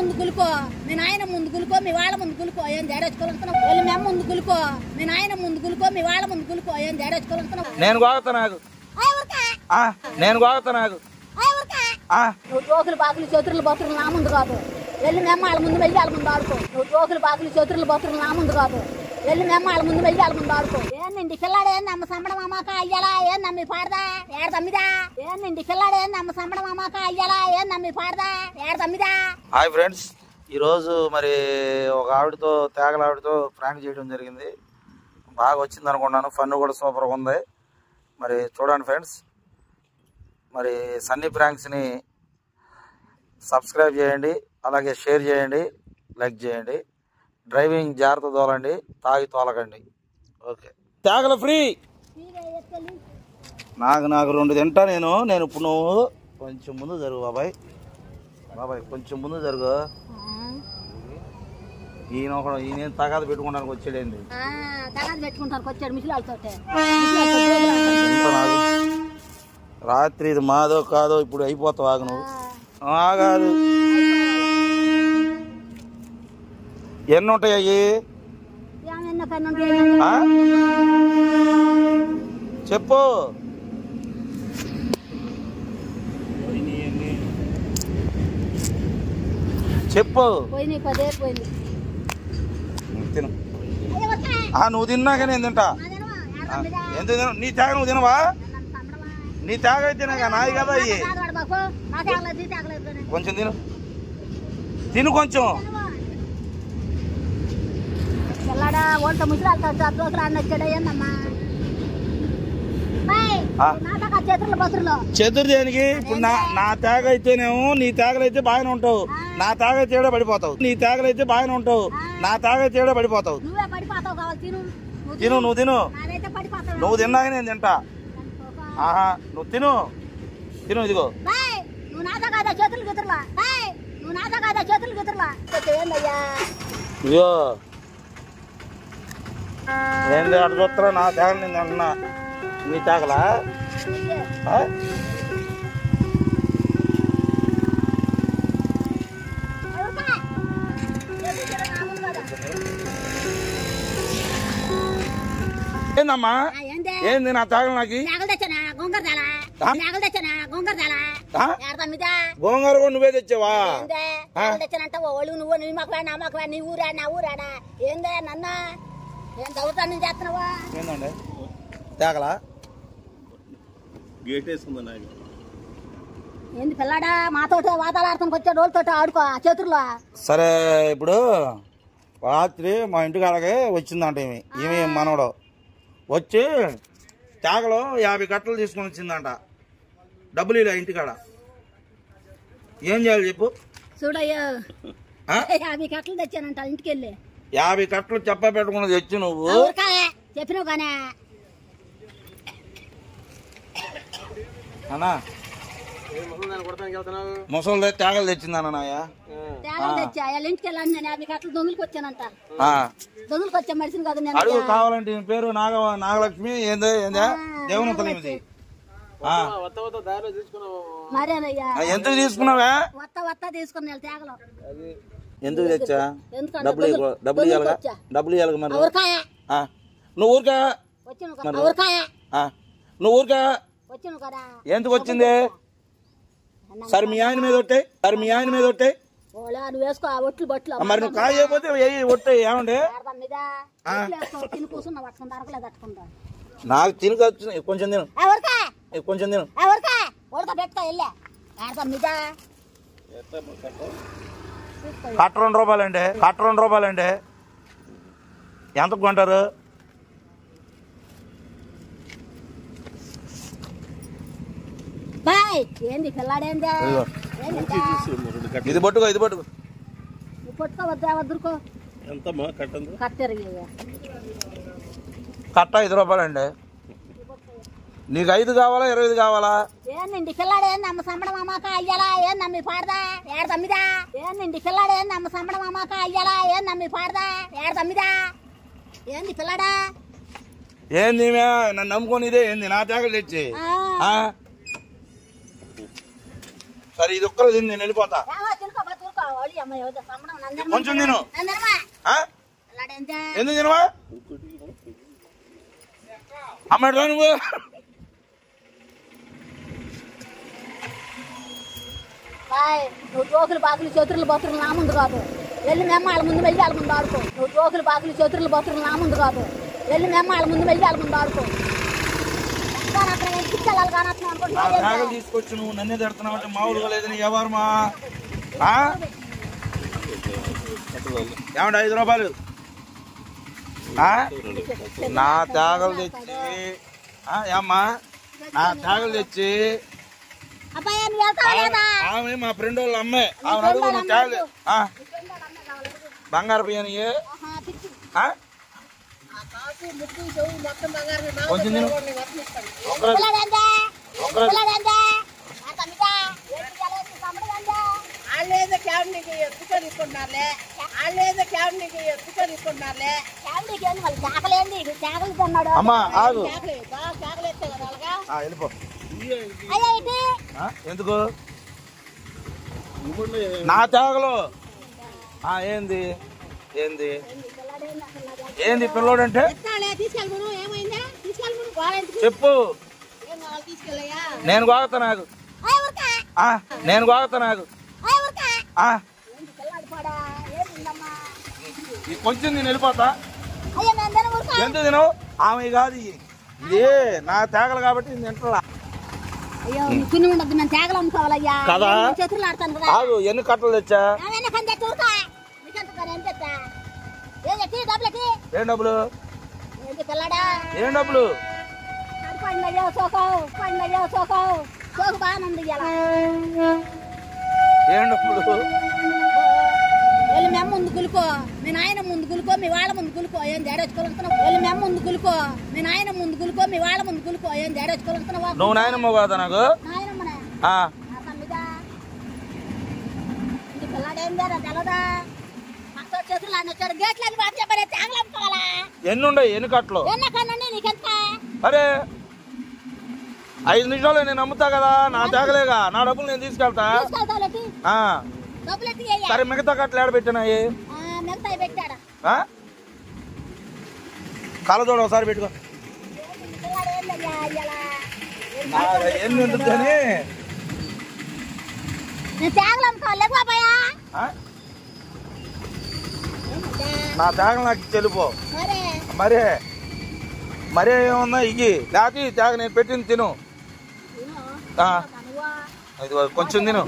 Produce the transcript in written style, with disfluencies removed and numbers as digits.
ముందు గులుకో మీ నాయన ముందు గులుకో మీ వాళ్ళ ముందు గులుకో ఏం తేడాచుకోవాలనుకున్నావు వెళ్ళి మేము ముందు గులుకో మీ నాయన ముందు గులుకో మీ వాళ్ళ ముందు గులుకో ఏం తేడాచుకోవాలనుకున్నావు నేను గోగుతా నాకు నేను గోగుతా నాకు నువ్వు జోకులు బాకులు చేతులు బతులు నా ముందు కాదు వెళ్ళి మేము వాళ్ళ ముందు వెళ్ళి వాళ్ళ ముందు ఆడుకో నువ్వు జోకులు బాకులు చేతులు బతులు నా ముందు కాదు వెళ్ళి మేము వాళ్ళ ముందు వెళ్ళి వాళ్ళ ముందు ఆడుకో ఏంది పిల్లాడు ఏంది అమ్మ సంబడం అమ్మాక అయ్యాలా ఏం నమ్మి పాడదా ఏడ తమ్మిదా ఏంది పిల్లాడు ఏంది అమ్మ సంబడం అమ్మాక అయ్యాలా ఏం నమ్మి పాడదా ఏడ తమ్మిదా. హాయ్ ఫ్రెండ్స్, ఈరోజు మరి ఒక ఆవిడతో తేగల ఆవిడతో ప్రాంక్ చేయడం జరిగింది. బాగా వచ్చింది అనుకున్నాను, ఫన్ కూడా సూపర్గా ఉంది. మరి చూడండి ఫ్రెండ్స్, మరి సన్నీ ప్రాంక్స్ని సబ్స్క్రైబ్ చేయండి, అలాగే షేర్ చేయండి, లైక్ చేయండి. డ్రైవింగ్ జాగ్రత్త తోలండి, తాగి తోలకండి. Okay, తేగల free. నాకు 2 తింటా నేను ఇప్పుడు నువ్వు కొంచెం ముందు జరుగు బాబాయ్ కొంచెం ముందు జరుగు. ఈయన తగాద పెట్టుకోవడానికి వచ్చాడేంది? రాత్రి ఇది మాదో కాదో ఇప్పుడు అయిపోతావు. ఆగు నువ్వు ఆగాదు. ఎన్ని ఉంటాయి అయ్యి చెప్పు. చెప్పు తిను. నువ్వు తిన్నాక నేను తింటా. ఎందుకు తిన? నీ తేగ నువ్వు తినవా? నీ తేగ తినగా నాది కదా అయ్యి. కొంచెం తిను కొంచెం. చెదురు దేనికి? ఇప్పుడు నా తేగ అయితేనేమో నీ తేగలైతే బాగానే ఉంటావు, నా తేగ తేడా పడిపోతావు. నీ తేగలైతే బాగానే ఉంటావు, నా తేగ తేడా పడిపోతావు. నువ్వు తిను. నువ్వు తిన్నాక నేను తింటా. నువ్వు తిను. ఇదిగో ఇదిగో ఏంది అటు చూస్తారా? నా తేగ నేను తింటున్నా, నీ తేగలా? ఏందమ్మా ఏంది నా తేగలు? నాకు గోంగూర కూడా నువ్వే తెచ్చావా? ఏందండి తేగలా? ఏంది పిల్లాడా మాతో వాతావరణానికి వచ్చాడు, వాళ్ళతో ఆడుకో చేతుల్లో. సరే, ఇప్పుడు రాత్రి మా ఇంటికాడకి వచ్చిందంట ఈమె మనవడు వచ్చి తేగలో 50 కట్టలు తీసుకొని వచ్చిందంట. డబ్బులు ఇలా ఇంటికాడ. ఏం చేయాలి చెప్పు? చూడయ్యా 50 కట్టలు తెచ్చానంట ఇంటికి వెళ్ళి. 50 కట్టలు చెప్ప పెట్టుకుని తెచ్చి నువ్వు చెప్పినావు కానీ అన్నా ముసలి తేగలు తెచ్చిందన్నయ్య. తెచ్చా ఇంటికి వెళ్ళాను నేను 50 కట్టలు దొంగలకు వచ్చానంట. దొంగలకు వచ్చా మనిషిని కదా నేను. అడుగు కావాలంటే పేరు నాగలక్ష్మి ఏందా దేవుని తల్లి. మరేనయ్యా ఎందుకు తీసుకున్నావా? వత్త తీసుకున్నా తేగలో. ఎందుకు తెచ్చా? డబ్బులు ఇవ్వాలి మరి. నువ్వు ఊరికా ఎందుకు వచ్చింది? సరే మీ ఆయన మీద ఒట్టే. మరి నువ్వు కాయపోతే ఒట్టే ఏమండి? నాకు తినక కొంచెం తిను. కట్ట 2 రూపాయలండి. ఎంతకు కొంటారు? ఏంది పిల్లాడేందా? ఇది పట్టుకో వద్దుకో. కట్ట 5 రూపాయలండి. నీకు 5 కావాలా 25 కావాలా? ఏంది పిల్లాడు ఏంది అమ్మ సంబడం అమ్మాక అయ్యాలా ఏం నమ్మి పాడదా ఏడ తమ్మిదా? ఏంది పిల్లాడు ఏంది అమ్మ సంబడం అమ్మాక అయ్యాలా ఏం నమ్మి పాడదా ఏడ తమ్మిదా? ఏంది పిల్లాడా? ఏంది నన్ను నమ్ముకొని ఇదే ఏంది నా తేగలు తెచ్చి? సరే ఇది ఒక్కరు తిని నేను వెళ్ళిపోతా. కొంచెం తిను. ఎందుకు తినవా? అమ్మట్రా నువ్వు. నువ్వు జోకులు బాకులు చేతులు బతులు నా ముందు కాదు. వెళ్ళి మేము వాళ్ళ ముందు వెళ్ళి వాళ్ళ ముందు ఆడుకో. నువ్వు జోకులు బాకులు చేతులు బతులు నా ముందు కాదు. వెళ్ళి మేము వాళ్ళ ముందు వెళ్ళి వాళ్ళ ముందు ఆడుకో. తీసుకొచ్చి నువ్వు నన్నే తిడుతున్నావు అంటే మామూలుగా లేదని ఎవరమా? ఏమంటే 5 రూపాయలు నా త్యాగలు తెచ్చి ఏమ్మా నా త్యాగలు తెచ్చి ఆమె మా ఫ్రెండ్ వాళ్ళ అమ్మాయి ఆమె అడుగు త్యాగలు బంగారు బియ్యాని కొంచెం అమ్మా ఆగు వెళ్ళిపో. ఎందుకు నా త్యాగలు? ఏంది ఏంది ఏంది పిల్లోడంటే చెప్పు. నేను గోగతా నాకు నేను గోగతా నాకు కొంచెం నేను వెళ్ళిపోతా. ఎందుకు తినవు? ఆమె కాదు ఇది నా తేగలు కాబట్టి తింటా కదా. ఆగు ఎన్ని కట్టలు తెచ్చా? ఏం డబ్బులు? ఏం డబ్బులు? ఏం డబ్బులు? వెళ్ళి మేము ముందు గులుకో, మీ నాయన ముందు గులుకో, మీ వాళ్ళ ముందు గులుకో, ఏం తేడాచుకోవాలనుకున్నావు? వెళ్ళి మేము ముందు గులుకో, మీ నాయన ముందు గులుకో, మీ వాళ్ళ ముందు గులుకో, ఏం తేడాచుకోవాలనుకున్నావు? నువ్వు నాయనమ్మ కాదా నాకు? నాయనమ్మనే పిల్లాడేం తెలదా? చేతులు ఆయన వచ్చాడు గేట్లని వాటి తేగలు అమ్ముకోవాలా? ఎన్ని ఉండవు? ఎన్ని కట్టలు? ఎన్నకన్నా నీకెంత? అరే 5 నిమిషాలు నేను అమ్ముతా కదా, నా తేగలేగా, నా డబ్బులు నేను తీసుకెళ్తా. సరే మిగతా కట్టలు ఏడబెట్టినాయి? కళ్ళజోడ ఒకసారి పెట్టుకో. ఎన్ని ఎందుకని నా తేగలు నాకు చెల్లిపో. మరే మరే ఏమన్నా ఇయ్యి, లేకపోతే ఈ తేగ నేను పెట్టింది తిను. కొంచెం తిను.